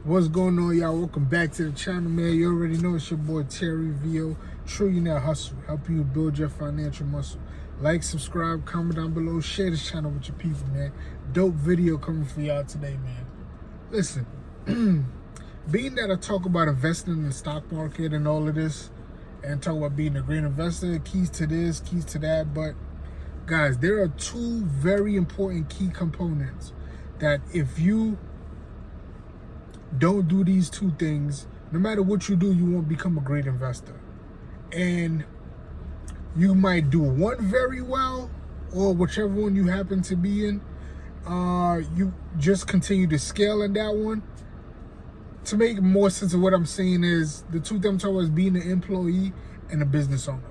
What's going on, y'all? Welcome back to the channel, man. You already know it's your boy Terry VO, Trillionaire Hustle, helping you build your financial muscle. Like, subscribe, comment down below, share this channel with your people, man. Dope video coming for y'all today, man. Listen, being that I talk about investing in the stock market and all of this, and talk about being a great investor, keys to this, keys to that, but guys, there are two very important key components that if you don't do these two things, no matter what you do, you won't become a great investor. And you might do one very well, or whichever one you happen to be in, you just continue to scale in that one. To make more sense of what I'm saying is, the two things I'm talking about is being an employee and a business owner.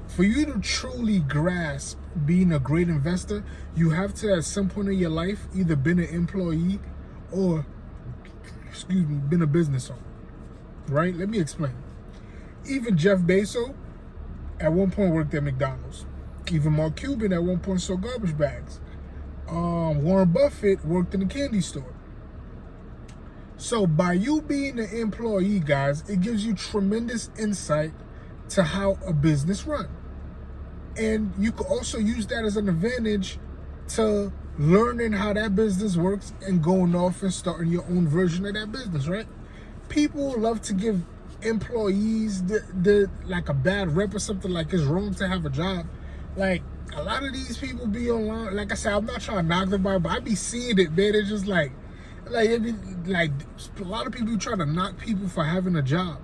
For you to truly grasp being a great investor, you have to at some point in your life either been an employee or been a business owner, right? Let me explain. Even Jeff Bezos at one point worked at McDonald's. Even Mark Cuban at one point sold garbage bags. Warren Buffett worked in a candy store. So by you being an employee, guys, it gives you tremendous insight to how a business runs. And you can also use that as an advantage to learning how that business works and going off and starting your own version of that business, right? People love to give employees the like a bad rep or something, like it's wrong to have a job. Like, a lot of these people be online. Like I said, I'm not trying to knock them out, but I be seeing it, man. It's just like it be like a lot of people try to knock people for having a job,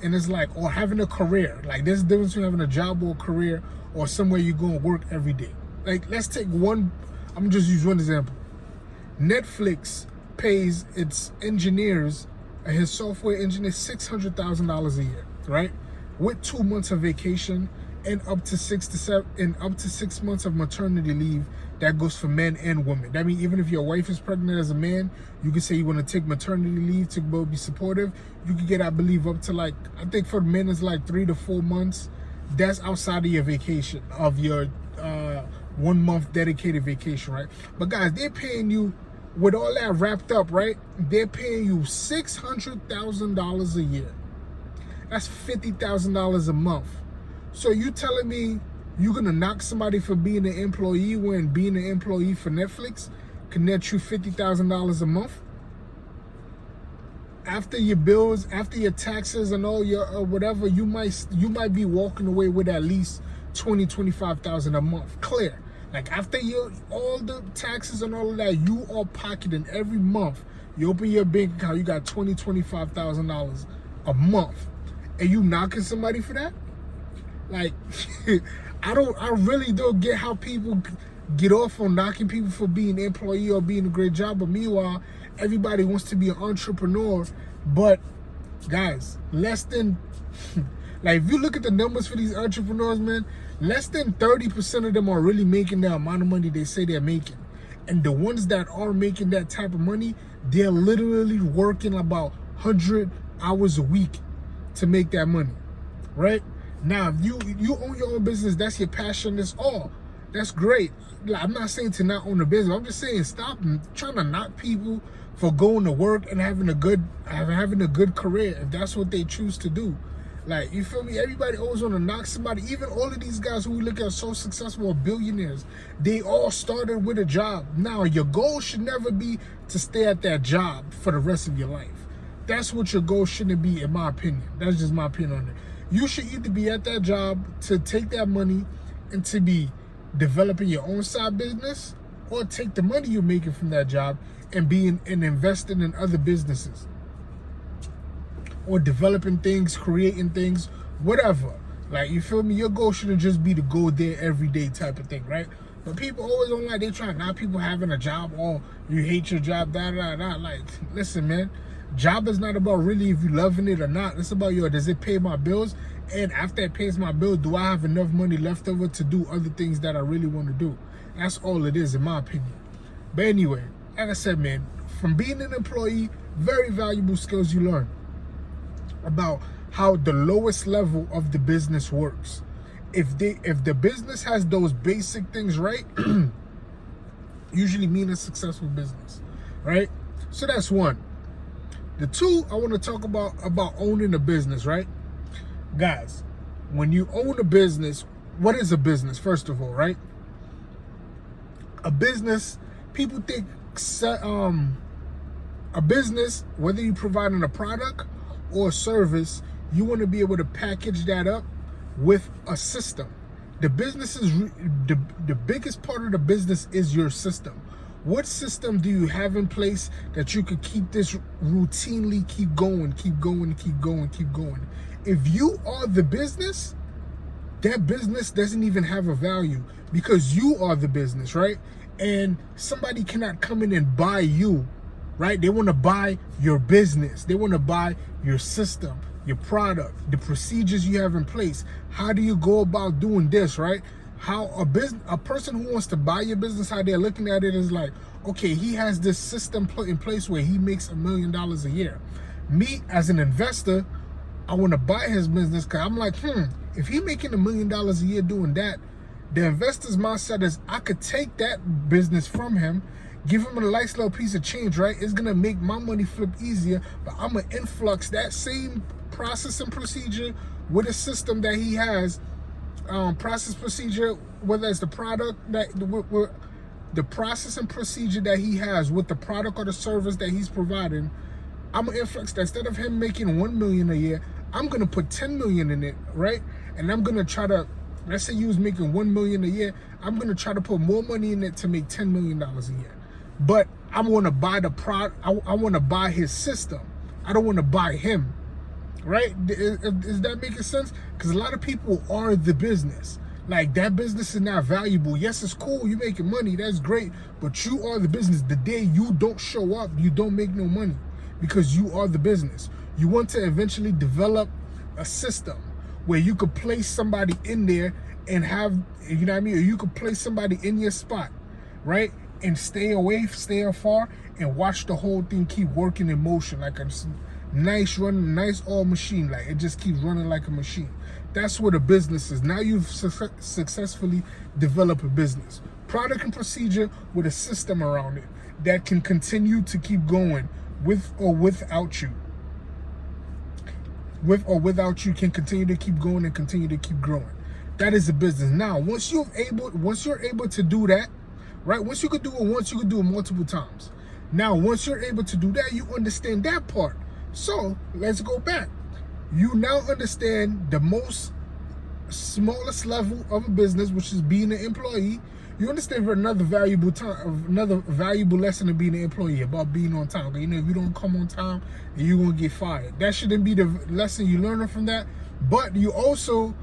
and it's like, or having a career. Like, there's a difference between having a job or a career, or somewhere you go and work every day. Like, let's take one. I'm gonna just use one example. Netflix pays its engineers, his software engineers, $600,000 a year, right? With 2 months of vacation and up to 6 months of maternity leave. That goes for men and women. That means even if your wife is pregnant as a man, you can say you want to take maternity leave to be supportive. You can get, I believe, up to, like, I think for men it's like 3 to 4 months. That's outside of your vacation, of your 1 month dedicated vacation, right? But guys, they're paying you, with all that wrapped up, right? They're paying you $600,000 a year. That's $50,000 a month. So you telling me you're gonna knock somebody for being an employee when being an employee for Netflix can net you $50,000 a month? After your bills, after your taxes and all your whatever, you might be walking away with at least $20,000-$25,000 a month, clear. Like, after all the taxes and all of that, you are pocketing every month. You open your bank account, you got $20,000-$25,000 a month, and you knocking somebody for that? Like, I really don't get how people get off on knocking people for being an employee or being a great job, but meanwhile, everybody wants to be an entrepreneur. But guys, less than like, if you look at the numbers for these entrepreneurs, man, less than 30% of them are really making the amount of money they say they're making. And the ones that are making that type of money, they're literally working about 100 hours a week to make that money, right? Now, if you own your own business, that's your passion, that's all. That's great. I'm not saying to not own a business. I'm just saying stop trying to knock people for going to work and having a good career, if that's what they choose to do. Like, you feel me? Everybody always want to knock somebody. Even all of these guys who we look at so successful, billionaires, they all started with a job. Now, your goal should never be to stay at that job for the rest of your life. That's what your goal shouldn't be, in my opinion. That's just my opinion on it. You should either be at that job to take that money and to be developing your own side business, or take the money you're making from that job and investing in other businesses, or developing things, creating things, whatever. Like, you feel me? Your goal shouldn't just be to go there every day type of thing, right? But people always don't like, they try to knock people having a job, or you hate your job, Like, listen, man, job is not about really if you loving it or not. It's about, does it pay my bills? And after it pays my bill, do I have enough money left over to do other things that I really want to do? That's all it is, in my opinion. But anyway, like I said, man, from being an employee, very valuable skills you learn about how the lowest level of the business works. If the business has those basic things right, usually mean a successful business, right? So that's one. The two I want to talk about owning a business, right? Guys, when you own a business, what is a business, first of all, right? A business, people think a business, whether you're providing a product or a service, you want to be able to package that up with a system. The business is the biggest part of the business is your system. What system do you have in place that you could keep this routinely keep going? If you are the business, that business doesn't even have a value because you are the business, right? And somebody cannot come in and buy you, right? They want to buy your business. They want to buy your system, your product, the procedures you have in place. How do you go about doing this, right? How a person who wants to buy your business, how they're looking at it is like, okay, he has this system put in place where he makes $1 million a year. Me as an investor, I want to buy his business because I'm like, if he making $1 million a year doing that, the investor's mindset is I could take that business from him, give him a nice little piece of change, right? It's gonna make my money flip easier, but I'm gonna influx that same process and procedure with a system that he has, process procedure, whether it's the product that the process and procedure that he has with the product or the service that he's providing. I'm gonna influx that. Instead of him making $1 million a year, I'm gonna put $10 million in it, right? And I'm gonna try to, let's say you was making $1 million a year, I'm gonna try to put more money in it to make $10 million a year. But I want to buy the product. I want to buy his system. I don't want to buy him, right? Is that making sense? Because a lot of people are the business. Like, that business is not valuable. Yes, it's cool. You're making money. That's great. But you are the business. The day you don't show up, you don't make no money because you are the business. You want to eventually develop a system where you could place somebody in there and have, you know what I mean? Or you could place somebody in your spot, right? And stay afar and watch the whole thing keep working in motion like a nice oil machine. Like, it just keeps running like a machine. That's what a business is. Now you've successfully developed a business. Product and procedure with a system around it that can continue to keep going with or without you. With or without you can continue to keep going and continue to keep growing. That is a business. Now, once you're able to do that, right? Once you could do it once, you could do it multiple times. Now, once you're able to do that, you understand that part. So let's go back. You now understand the smallest level of a business, which is being an employee. You understand another valuable lesson of being an employee, about being on time. You know, if you don't come on time, you're gonna get fired. That shouldn't be the lesson you learn from that. But you also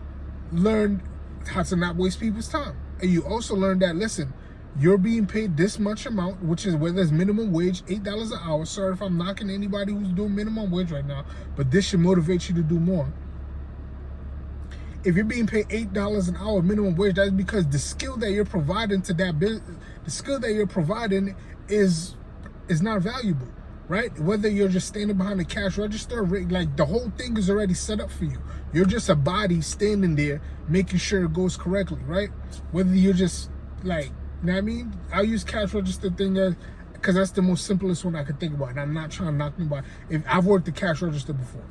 learned how to not waste people's time, and you also learned that, listen, you're being paid this much amount, which is whether it's minimum wage, $8 an hour. Sorry if I'm knocking anybody who's doing minimum wage right now, but this should motivate you to do more. If you're being paid $8 an hour minimum wage, that's because the skill that you're providing to that business, the skill that you're providing is not valuable, right? Whether you're just standing behind the cash register, like, the whole thing is already set up for you. You're just a body standing there making sure it goes correctly, right? Whether you're just like, you know what I mean? I'll use cash register thing because that's the most simplest one I could think about. And I'm not trying to knock anybody. If I've worked the cash register before.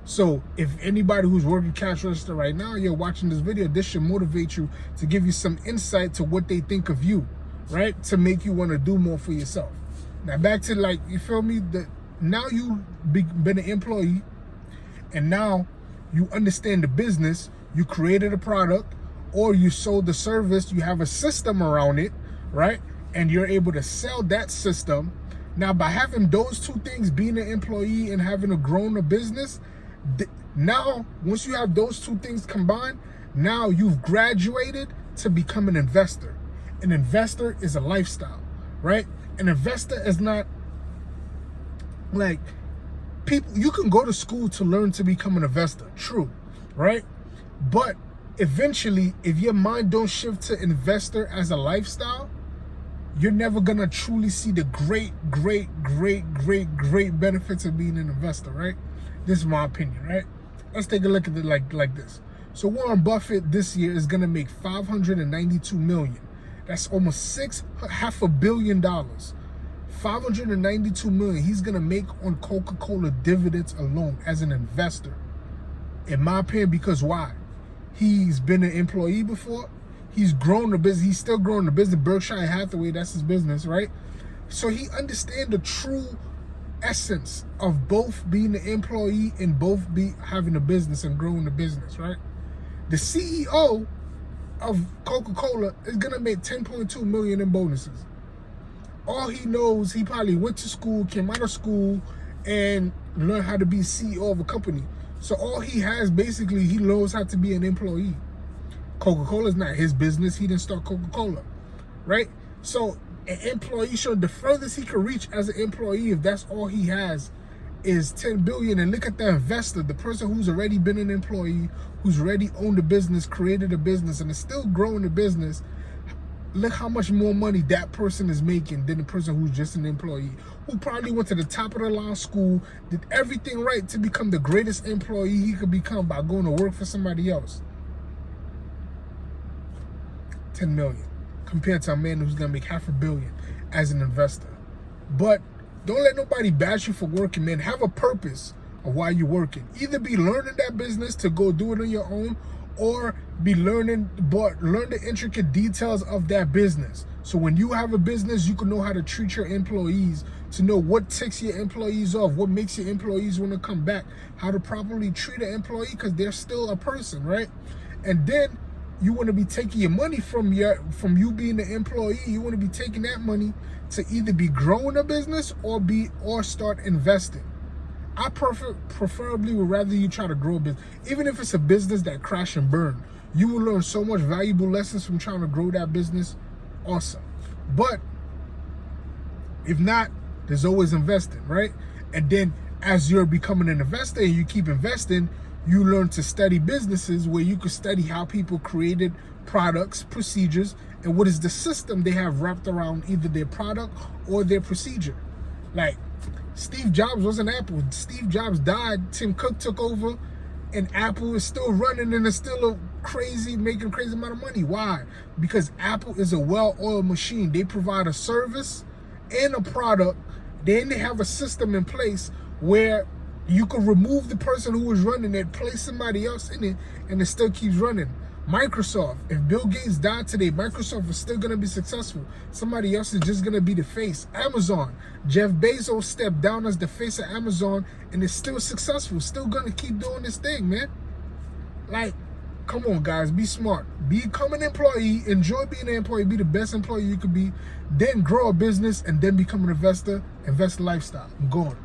So if anybody who's working cash register right now, you're watching this video, this should motivate you to give you some insight to what they think of you, right? To make you want to do more for yourself. Now back to, like, you feel me? Now you've been an employee and now you understand the business. You created a product or you sold the service. You have a system around it, right? And you're able to sell that system. Now, by having those two things, being an employee and having grown a business, now, once you have those two things combined, now you've graduated to become an investor. An investor is a lifestyle, right? An investor is not like people. You can go to school to learn to become an investor, true, right? But eventually, if your mind don't shift to investor as a lifestyle, you're never gonna truly see the great benefits of being an investor, right? This is my opinion, right? Let's take a look at it like this. So Warren Buffett this year is gonna make $592 million. That's almost $500 million. $592 million he's gonna make on Coca-Cola dividends alone as an investor. In my opinion, because why? He's been an employee before. He's grown the business. He's still growing the business. Berkshire Hathaway, that's his business, right? So he understands the true essence of both being an employee and both having a business and growing the business, right? The CEO of Coca-Cola is gonna make $10.2 million in bonuses. All he knows, he probably went to school, came out of school, and learned how to be CEO of a company. So all he has, basically, he knows how to be an employee. Coca-Cola is not his business. He didn't start Coca-Cola, right? So an employee, so the furthest he can reach as an employee, if that's all he has, is $10 billion. And look at the investor, the person who's already been an employee, who's already owned a business, created a business, and is still growing the business. Look how much more money that person is making than the person who's just an employee, who probably went to the top of the line school, did everything right to become the greatest employee he could become by going to work for somebody else. 10 million compared to a man who's gonna make $500 million as an investor. But don't let nobody bash you for working, man. Have a purpose of why you're working. Either be learning that business to go do it on your own, or be learn the intricate details of that business. So when you have a business, you can know how to treat your employees, to know what ticks your employees off, what makes your employees want to come back, how to properly treat an employee, because they're still a person, right? And then you want to be taking your money from you being an employee. You want to be taking that money to either be growing a business or start investing. I preferably would rather you try to grow a business. Even if it's a business that crash and burn, you will learn so much valuable lessons from trying to grow that business. Awesome. But if not, there's always investing, right? And then as you're becoming an investor and you keep investing, you learn to study businesses where you can study how people created products, procedures, and what is the system they have wrapped around either their product or their procedure. Like, Steve Jobs wasn't Apple. Steve Jobs died, Tim Cook took over, and Apple is still running and is still making a crazy amount of money. Why? Because Apple is a well-oiled machine. They provide a service and a product. Then they have a system in place where you can remove the person who was running it, place somebody else in it, and it still keeps running. Microsoft, if Bill Gates died today, Microsoft is still going to be successful. Somebody else is just going to be the face. Amazon, Jeff Bezos stepped down as the face of Amazon and is still successful, still going to keep doing this thing, man. Like, come on, guys, be smart. Become an employee, enjoy being an employee, be the best employee you could be, then grow a business, and then become an investor, invest lifestyle. I'm going.